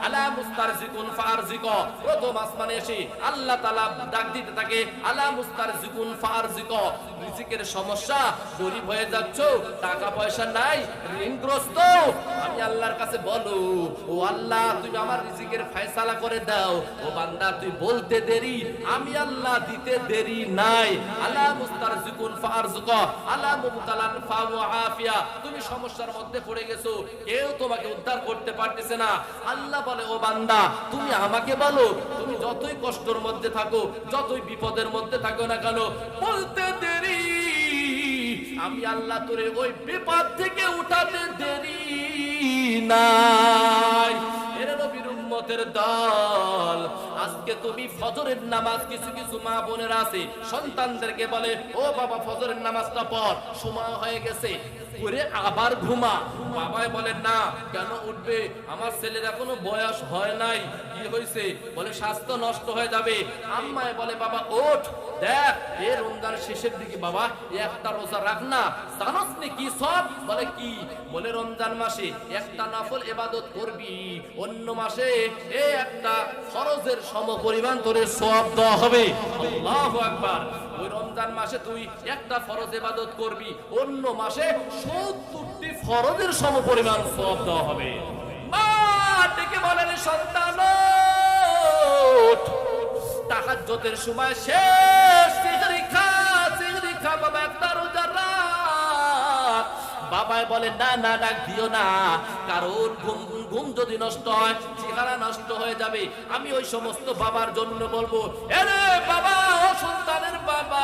Speaker 1: আলা মুস্তারজিকুন ফারজিক, প্রথম আসমানে এসে আল্লাহ তাআলা ডাক দিতে থাকে, আলা মুস্তারজিকুন ফারজিক, রিজিকের সমস্যা, গরীব হয়ে যাচ্ছ, টাকা পয়সা নাই, ঋণগ্রস্ত, আমি আল্লাহর কাছে বলো, ও আল্লাহ তুমি আমার রিজিকের ফয়সালা করে দাও। ও বান্দা তুই বলতে দেরি, আমি আল্লাহ দিতে দেরি নাই। আলা মুস্তারজিকুন ফারজিক, আলা মুবতালান ফাওয়াফিয়া, তুমি সমস্যার মধ্যে পড়ে গেছো, কেউ তোমাকে উদ্ধার করতে পারতেছে না, আল্লাহ বলে, ও বান্দা তুমি আমাকে বলো, তুমি যতই কষ্টের মধ্যে থাকো, যতই বিপদের মধ্যে থাকো না কেন, বলতে দেরি, আমি আল্লাহ তোরে ওই বিপদ থেকে উঠাতে দেরি নাই। এর নবীর উম্মতের দল, আজকে তুমি ফজরের নামাজ, কিছু কিছু মা বোনেরা আছে সন্তানদেরকে বলে, ও বাবা ফজরের নামাজটা পড়, সময় হয়ে গেছে, করে আবার ঘুমা। বাবাই বলে, না কেন উঠবে, আমার ছেলের এখনো বয়স হয় নাই, কি হয়েছে? বলে স্বাস্থ্য নষ্ট হয়ে যাবে। আম্মায় বলে, বাবা ওঠ, দেখ এ রমজান শেষের দিকে বাবা একটা রোজা রাখ না, জানোস নি কি সব? বলে কি? বলে রমজান মাসে একটা নফল ইবাদত করবি, অন্য মাসে এই একটা ফরজের সমপরিমাণ তোরে সওয়াব দেওয়া হবে। আল্লাহু আকবার। ওই রমজান মাসে তুই একটা ফরজ ইবাদত করবি, অন্য মাসে 70টি ফরজের সমপরিমাণ সওয়াব দেওয়া হবে। মা ডেকে বলেন, সন্তান তাহাজ্জুদের সময় শেষ, সিহরি খা বাবা, একটা রোজা রাখ। বাবাই বলে, না না ডাক দিও না, কারণ ঘুম যদি নষ্ট হয় চেহারা নষ্ট হয়ে যাবে। আমি ওই সমস্ত বাবার জন্য বলবো, আরে বাবা, ও সন্তানের বাবা,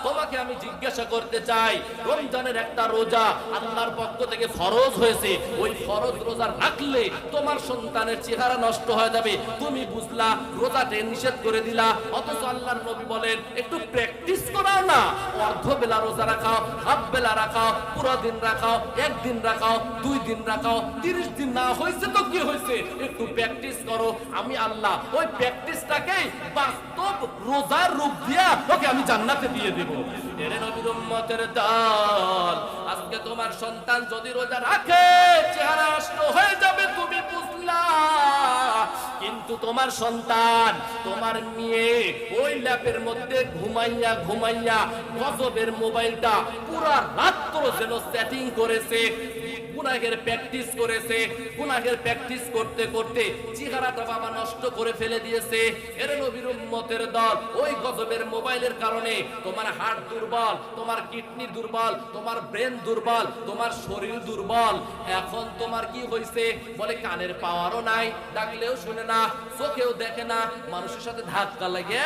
Speaker 1: তোমাকে আমি জিজ্ঞাসা করতে চাই, রমজানের একটা রোজা আল্লাহর পক্ষ থেকে ফরজ হয়েছে, ওই ফরজ রোজা রাখলে তোমার সন্তানের চেহারা নষ্ট হয়ে যাবে, তুমি বুঝলা, রোজাতে নিষেধ করে দিলা, অথচ আল্লাহর নবী বলেন একটু প্র্যাকটিস করাও না, অর্ধ বেলা রোজা রাখাও, হাফ বেলা রাখাও, পুরো দিন রাখাও, একদিন রাখাও, 2 দিন রাখাও, 30 দিন না হয়েছে তো কি হয়েছে, একটু প্র্যাকটিস করো। আমি আল্লাহ ওই প্র্যাকটিসটাকে বাস্তব রোজার রূপ দিয়া ওকে আমি জান্নাতে দিয়ে দেব। এরে নবীর উম্মতের দল, আজকে তোমার সন্তান যদি রোজা রাখে চেহারা নষ্ট হয়ে যাবে, তুমি বুঝলা, কিন্তু তোমার সন্তান, তোমার মেয়ে ওই ল্যাপের মধ্যে ঘুমাইয়া ঘুমাইয়া গজবের মোবাইলটা পুরা রাত্র যেন সেটিং করেছে, গুনাহের প্র্যাকটিস করেছে, গুনাহের প্র্যাকটিস করতে করতে চেহারাটা বাবা নষ্ট করে ফেলে দিয়েছে। এর নবীর উম্মতের দল, ওই গজবের মোবাইলের কারণে তোমার হার্ট দুর্বল, তোমার কিডনি দুর্বল, তোমার ব্রেন দুর্বল, তোমার শরীর দুর্বল। এখন তোমার কি হয়েছে বলে, কানের পাওয়ারও নাই, ডাকলেও শুনে না, চোখেও দেখে না, মানুষের সাথে ধাক্কা লাগে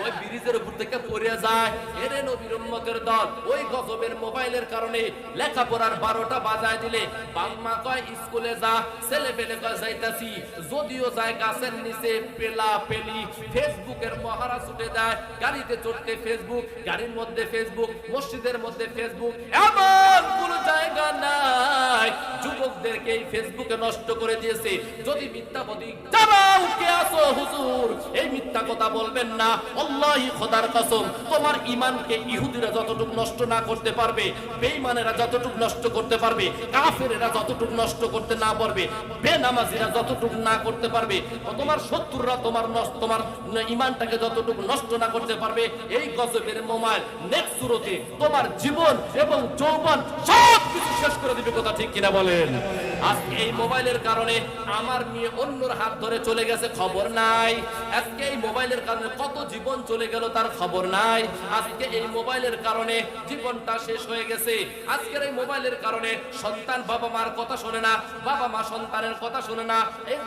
Speaker 1: ওই ব্রিজের উপর থেকে পড়ে যায়। এর নবীর উম্মতের দল, ওই গজবের মোবাইলের কারণে লেখাপড়ার 12টা বাজায় দিলে বাম্মা কয় স্কুলে যা, ছেলে পেলে কয় যাইতাছি, যদিও যায় গাছের নিচে পেলা পেলি, ফেসবুকের মহারা ছুটে যায়, গাড়িতে চড়তে ফেসবুক, গাড়ির মধ্যে ফেসবুক, মসজিদের মধ্যে ফেসবুক, এমন কোন জায়গা নাই যুবকদেরকে এই ফেসবুকে নষ্ট করে দিয়েছে। যদি মিথ্যাবাদী যারা উঠে আসো হুজুর, এই মিথ্যা কথা বলবেন না, আল্লাহি খোদার কসম, তোমার ঈমানকে ইহুদিরা যতটুকু নষ্ট না করতে পারবে, বেঈমানেরা যতটুকু নষ্ট করতে পারবে, কাফেরেরা যতটুকু নষ্ট করতে না পারবে, বেনামাজিরা যতটুকু না করতে পারবে, তোমার শত্রুরা তোমার ঈমানটাকে যতটুকু নষ্ট না করতে পারবে, এই গজবের মোবাইল নেক্সট সুরতে তোমার জীবন এবং যৌবন সব কিছু শেষ করে দিবে। কথা ঠিক কিনা বলেন? আজকে এই মোবাইলের কারণে আমার মেয়ে অন্যর হাত ধরে চলে গেছে, খবর নাই। আজকে এই মোবাইলের কারণে কত জীবন চলে গেল তার খবর নাই। আজকে এই মোবাইলের কারণে জীবনটা শেষ হয়ে গেছে। আজকের এই মোবাইলের কারণে সন্তান বাবা মার কথা শোনে না, বাবা মা সন্তানের কথা শোনে না। এই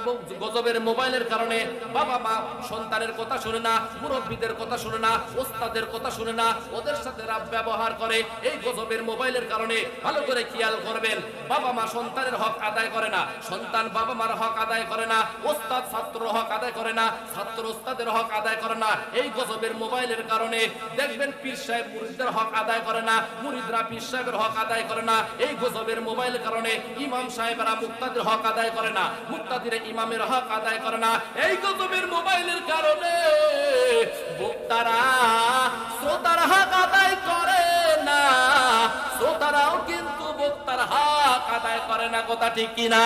Speaker 1: গজবের মোবাইলের কারণে বাবা মা সন্তানের কথা শোনে না, মুরব্বীদের কথা শোনে না, ওস্তাদের কথা শোনে না, ওদের সাথে রাব ব্যবহার করে। এই গজবের মোবাইলের কারণে ভালো করে খেয়াল করবেন, বাবা মা সন্তানের হক আদায় করে না, সন্তান বাবা মার হক আদায় করে না, ওস্তাদ ছাত্রর হক আদায় করে না, ছাত্র ওস্তাদের হক আদায় করে না। এই গজবের মোবাইলের কারণে দেখবেন পীর সাহেব মুরিদদের হক আদায় করে না, মুরিদরা পীর সাহেবের হক আদায় করে না। এই গজবের মোবাইলের কারণে ইমাম সাহেবরা মুক্তাদির হক আদায় করে না, মুক্তাদিরে ইমামের হক আদায় করে না। এই গজবের মোবাইলের কারণে বক্তারা শ্রোতার হক আদায় করে না, শ্রোতারাও কিন্তু বক্তার হক আদায় করে না। কথা ঠিক কিনা?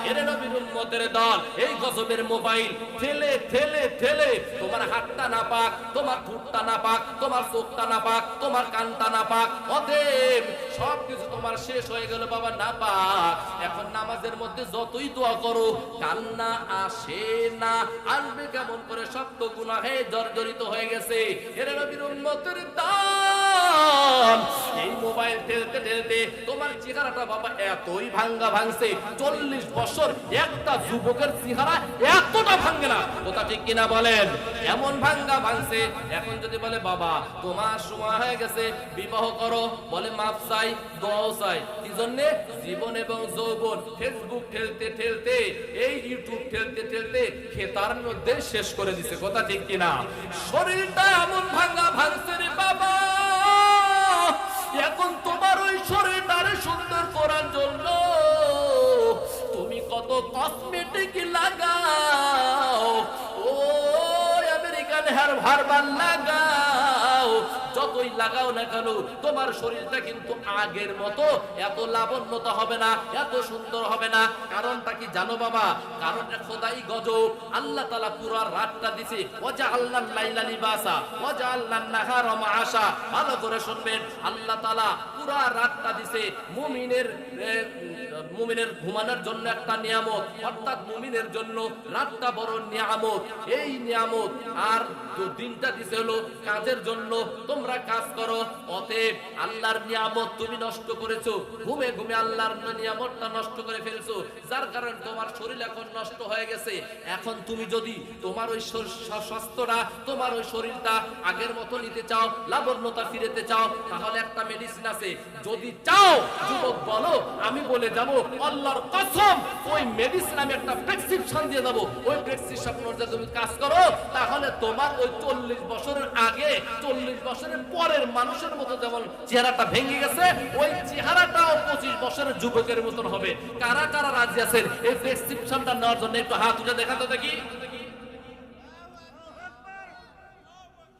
Speaker 1: এর নবীর উম্মতের দল, এই গজবের মোবাইল ঠেলে ঠেলে ঠেলে তোমার হাতটা না পাক, তোমার ঠোঁটটা না পাক, তোমার চোখটা না পাক, তোমার কানটা না পাক, অতএব সবকিছু তোমার শেষ হয়ে গেল বাবা, না পাক। এখন নামাজের মধ্যে যতই দোয়া করো কান্না আসে না, আসবে কেমন করে? সব তো গুনাহে জর্জরিত হয়ে গেছে। এর নবীর উম্মতের দল, এই মোবাইল ঠেলতে ঠেলতে তোমার চেহারাটা বাবা এতই ভাঙ্গা ভাঙছে, 40 বছর একটা যুবকের চেহারা এতটা ভাঙ্গে না। কথা ঠিক কিনা বলেন? এমন ভাঙ্গা ভাঙছে। এখন যদি বলে বাবা তোমার সময় হয়ে গেছে, বিবাহ করো, বলে মাফ চাই, দোয়াও চাই, কি জন্য? জীবন এবং যৌবন ফেসবুক ঠেলতে ঠেলতে, এই ইউটিউব ঠেলতে ঠেলতে খেতার মধ্যে শেষ করে দিছে। কথা ঠিক কিনা? শরীরটা এমন ভাঙ্গা ভাঙছে রে বাবা, এখন তোমার ওই শরীরটারে সুন্দর করার জন্য তুমি কত কসমেটিক লাগাও, ও আমেরিকান হেয়ার ভার্বাল লাগাও, যতই লাগাও না কেন তোমার শরীরটা কিন্তু আগের মতো এত লাবণ্যতা হবে না, এত সুন্দর হবে না। কারণটা কি জানো বাবা? কারণটা খোদাই গজব। আল্লাহ তাআলা পুরো রাতটা দিয়েছে, ওয়াজআলনাল লাইলা লিবাসা ওয়াজআলনান নাহারা মাআশা। ভালো করে শুনবেন, আল্লাহ তাআলা পুরা রাতটা দিছে মুমিনের ঘুমানোর জন্য একটা নিয়ামত, অর্থাৎ মুমিনের জন্য রাতটা বড় নিয়ামত। এই নিয়ামত আর দিনটা দিছে হলো কাজের জন্য, তোমরা কাজ করো। অতএব আল্লাহর নিয়ামত তুমি নষ্ট করেছো, ঘুমে ঘুমে আল্লাহর নিয়ামতটা নষ্ট করে ফেলছো, যার কারণে তোমার শরীর এখন নষ্ট হয়ে গেছে। এখন তুমি যদি তোমার ওই স্বাস্থ্যটা, তোমার ওই শরীরটা আগের মতো নিতে চাও, লাবণ্যতা ফিরেতে চাও, তাহলে একটা মেডিসিন আছে। যদি চাও যুবক বলো, আমি বলে যাব আল্লাহর কসম, ওই মেডিসিন আমি একটা প্রেসক্রিপশন দিয়ে দেব। ওই প্রেসক্রিপশন অনুযায়ী তুমি কাজ করো, তাহলে তোমার ওই 40 বছরের আগে 40 বছরের পরের মানুষের মতো যেমন চেহারাটা ভেঙে গেছে, ওই চেহারাটাও 25 বছরের যুবকের মতন হবে। কারা কারা রাজি আছেন এই প্রেসক্রিপশনটা নেওয়ার জন্য? একটু হাত উঠে দেখাতো দেখি।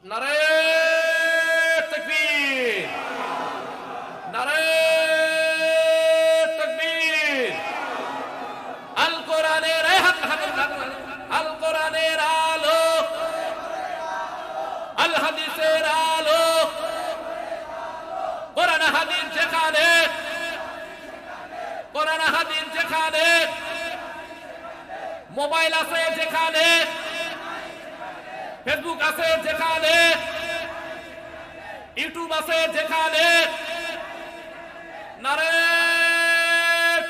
Speaker 1: নারে তাকবীর, নারে তাকবীর। আল কোরআনের আল কোরআনের আলো, আল হাদিসের আলো, কোরআন হাদিস যেখানে, কোরআন হাদিস যেখানে, মোবাইল আছে যেখানে, ফেসবুক আছে যেখানে, ইউটিউব আছে যেখানে, নারে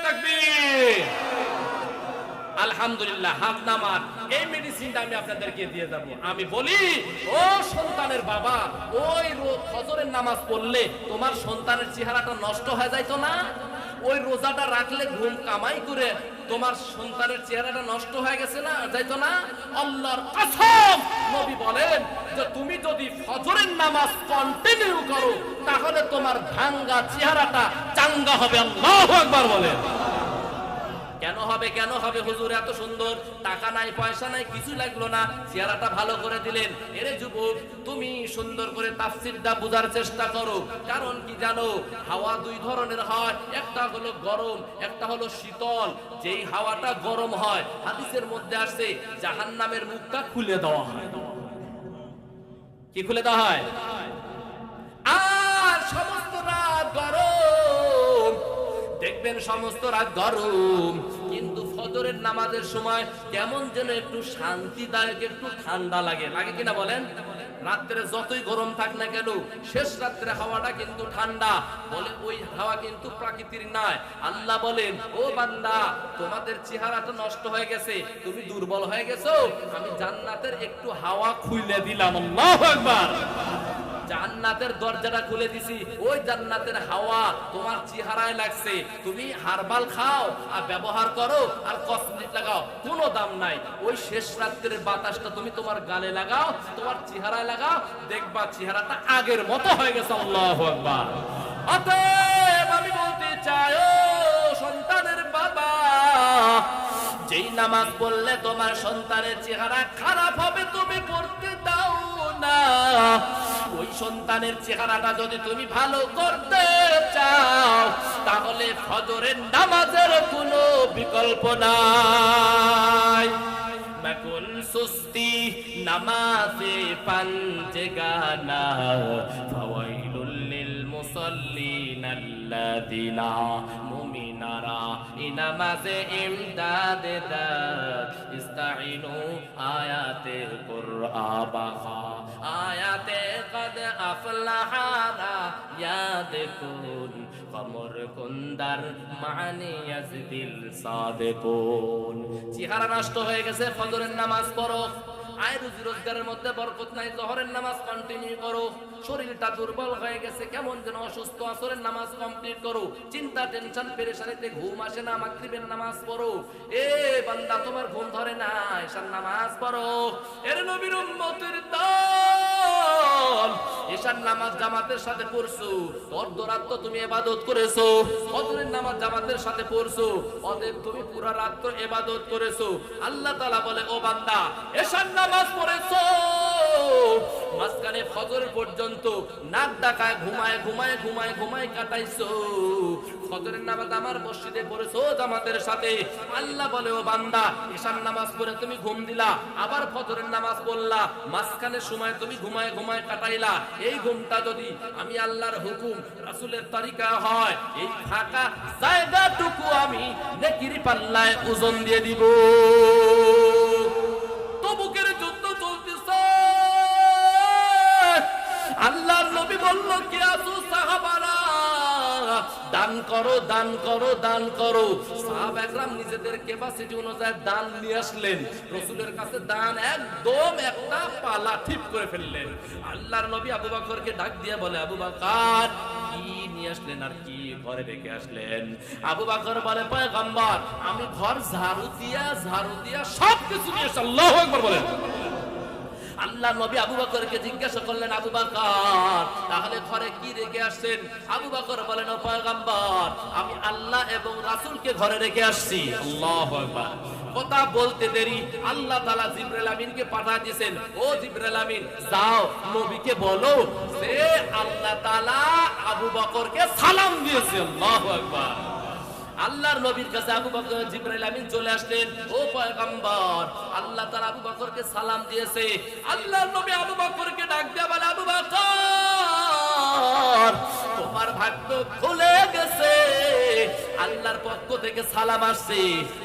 Speaker 1: তাকবীর। আলহামদুলিল্লাহ, হাত নামান। এই মেডিসিনটা আমি আপনাদেরকে দিয়ে যাব। আমি বলি, ও সন্তানের বাবা, ওই ফজরের নামাজ পড়লে তোমার সন্তানের চেহারাটা নষ্ট হয়ে যাইতো না? ওই রোজাটা রাখলে ঘুম কামাই করে তোমার সন্তানের চেহারাটা নষ্ট হয়ে গেছে না, যাইতো না? আল্লাহর কসম, নবী বলেন যে তুমি যদি ফজরের নামাজ কন্টিনিউ করো, তাহলে তোমার ভাঙ্গা চেহারাটা চাঙ্গা হবে। আল্লাহু আকবার বলেন। কেন হবে, কেন হবে হুজুর? এত সুন্দর, টাকা নাই, পয়সা নাই, কিছু লাগলো না, চেহারাটা ভালো করে দিলেন। এরে যুবক, তুমি সুন্দর করে তাফসীরটা বোঝার চেষ্টা করো। কারণ কি জানো, হাওয়া দুই ধরনের হয়, একটা হলো গরম, একটা হলো শীতল। যেই হাওয়াটা গরম হয়, হাদিসের মধ্যে আসছে জাহান্নামের মুখটা খুলে দেওয়া হয়। কি খুলে দেওয়া হয়? আর সমস্ত রাত গরম, দেখবেন সমস্ত রাত গরম, কিন্তু ফজরের নামাজের সময় কেমন যেন একটু শান্তিদায়ক, একটু ঠান্ডা লাগে। লাগে কিনা বলেন? রাত্রে যতই গরম থাক না কেন, শেষ রাত্রে হাওয়াটা কিন্তু ঠান্ডা। বলে ওই হাওয়া কিন্তু প্রাকৃতির নয়। আল্লাহ বলেন, ও বান্দা, তোমাদের চেহারাটা নষ্ট হয়ে গেছে, তুমি দুর্বল হয়ে গেছো, আমি জান্নাতের একটু হাওয়া খুলে দিলাম। আল্লাহু আকবার। জান্নাতের দরজাটা খুলে দিছি, ওই জান্নাতের হাওয়া তোমার চেহারায় লাগছে। তুমি হারবাল খাও আর ব্যবহার করো আর কসমেটিক লাগাও, কোনো দাম নাই। ওই শেষ রাত্রের বাতাসটা তুমি তোমার গালে লাগাও, তোমার চেহারায় লাগাও, দেখবা চেহারাটা আগের মতো হয়ে গেছে। আল্লাহু আকবার। অতএব আমি বলতে চাই, ও সন্তানের বাবা, যেই নামাজ পড়লে তোমার সন্তানের চেহারা খারাপ হবে তুমি পড়তে দাও না। ওই সন্তানের চেহারাটা যদি তুমি ভালো করতে চাও, তাহলে ফজরের নামাজের কোনো বিকল্প নাই। মকুন সুস্তি নামাজে পাঞ্জেগানা, ফাওয়াইলুল লিল মুসাল্লিন আল্লাযিনা, মুমিনারা এই নামাজে ইমদাদ দাদ, ইস্তাইনু আয়াতে কুরআবাহা, আয়াতে কদ আফলাহারা ইয়াদকুন, কমর কুন্দার মানি ইয়াজদিল সাদিকুন। চেহারা নষ্ট হয়ে গেছে, ফজরের নামাজ পড়ো। আয় রুজি রোজগারের মধ্যে বরকত নাই, জোহরের নামাজ কন্টিনিউ করো। শরীরটা দুর্বল হয়ে গেছে, কেমন যেন অসুস্থ, আসরের নামাজ কমপ্লিট করো। চিন্তা, টেনশন, পেরেশানিতে ঘুম আসে না, মাগরিবের নামাজ পড়ো। এ বান্দা, তোমার ঘুম ধরে না, ঈশার নামাজ পড়ো। এর নবীর উম্মতের দল, ঈশার নামাজ জামাতের সাথে পড়ছো, অর্ধরাত তো তুমি ইবাদত করেছো। ফজরের নামাজ জামাতের সাথে পড়ছো, অতএব তুমি পুরা রাত তো ইবাদত করেছো। আল্লাহ তাআলা বলে, ও বান্দা, ঈশার নামাজ পড়েছো, মাঝখানে ফজর পর্যন্ত নাক ডাকায় ঘুমায় কাটাইছো, ফজরের নামাজ আমার মসজিদে পড়েছো জামাতের সাথে। আল্লাহ বলে ও বান্দা, ঈশার নামাজ পড়ে তুমি ঘুম দিলা, আবার ফজরের নামাজ পড়লা, মাঝখানে সময় তুমি ঘুমায় কাটাইলা। এই ঘুমটা যদি আমি আল্লাহর হুকুম রাসূলের তরিকা হয়, এই ফাঁকা জায়গাটুকু আমি নেকির পাল্লায় ওজন দিয়ে দিব। তবুকের যুদ্ধ চলতেছে, আল্লাহর নবী বলল কি আসু সাহাবারা, দান করো দান করো দান করো। সাহাবা একরাম নিজেদের ক্যাপাসিটি অনুযায়ী দান নিয়ে আসলেন। রাসূলের কাছে দান একদম একটা পালা ঠিক করে ফেললেন। আল্লাহর নবী আবু বকরকে ডাক দিয়ে বলে, আবু বকর কি নিয়ে আসলেন আর কি ঘরে রেখে আসলেন? আবু বকর বলে, পয়গম্বর আমি ঘর ঝাড়ু দিয়া সবকিছু নিয়ে এসেছি। আল্লাহু আকবার বলেন। আল্লাহ নবী আবু বকরকে জিজ্ঞাসা করলেন, আবু বকর তাহলে ঘরে কি রেখে আসছেন? আবু বকর বলেন, ও পয়গম্বর আমি আল্লাহ এবং রাসূলকে ঘরে রেখে আসছি। আল্লাহু আকবার। কথা বলতে দেরি আল্লাহ তাআলা জিবরাইল আমিনকে পাঠিয়ে দিয়েছেন, ও জিবরাইল আমিন যাও নবীকে বলো যে আল্লাহ তাআলা আবু বকরকে সালাম দিয়েছে। আল্লাহু আকবার। আল্লাহর নবীর কাছে আবু বকর জিবরাইল আমিন চলে আসলেন, ও পয়গম্বর আল্লাহ তাআলা আবু বকরকে সালাম দিয়েছে। আল্লাহর নবী আবু বকরকে ডাক দিয়ে বলে, আবু বকর তোমার ভাগ্য খুলে গেছে, আল্লাহর পক্ষ থেকে সালাম আসছে।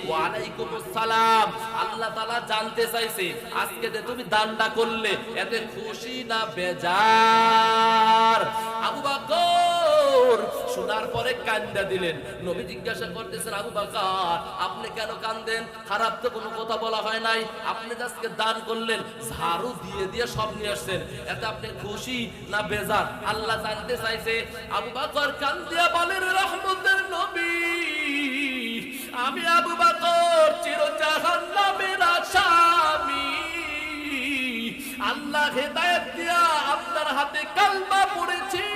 Speaker 1: ওয়া আলাইকুমুস সালাম। আল্লাহ তাআলা জানতে চাইছে আজকে যে তুমি দানটা করলে এতে খুশি না বেজার? আবু বকর শোনার পরে কান্দা দিলেন। নবী জিজ্ঞাসা করতেছেন, আবু বকর আপনি কেন কান্দেন? খারাপ তো কোনো কথা বলা হয় নাই, আপনি আজকে দান করলেন, ঝাড়ু দিয়ে সব নিয়ে আসছেন, এতে আপনি খুশি না বেজার? আল্লাহ জানতে চাইছে। আবু বকর কান্দিয়া বলেন, রহমতের নবী আমি আবু বকর চির জাহান্নামের আসামি, আল্লাহ হেদায়েত দিয়া আপনার হাতে কালমা পড়েছি,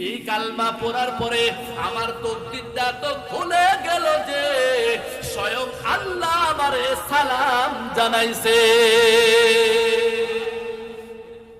Speaker 1: এই কালমা পড়ার পরে আমার তকদীরটা তো খুলে গেল যে স্বয়ং আল্লাহ আমারে সালাম জানাইছে।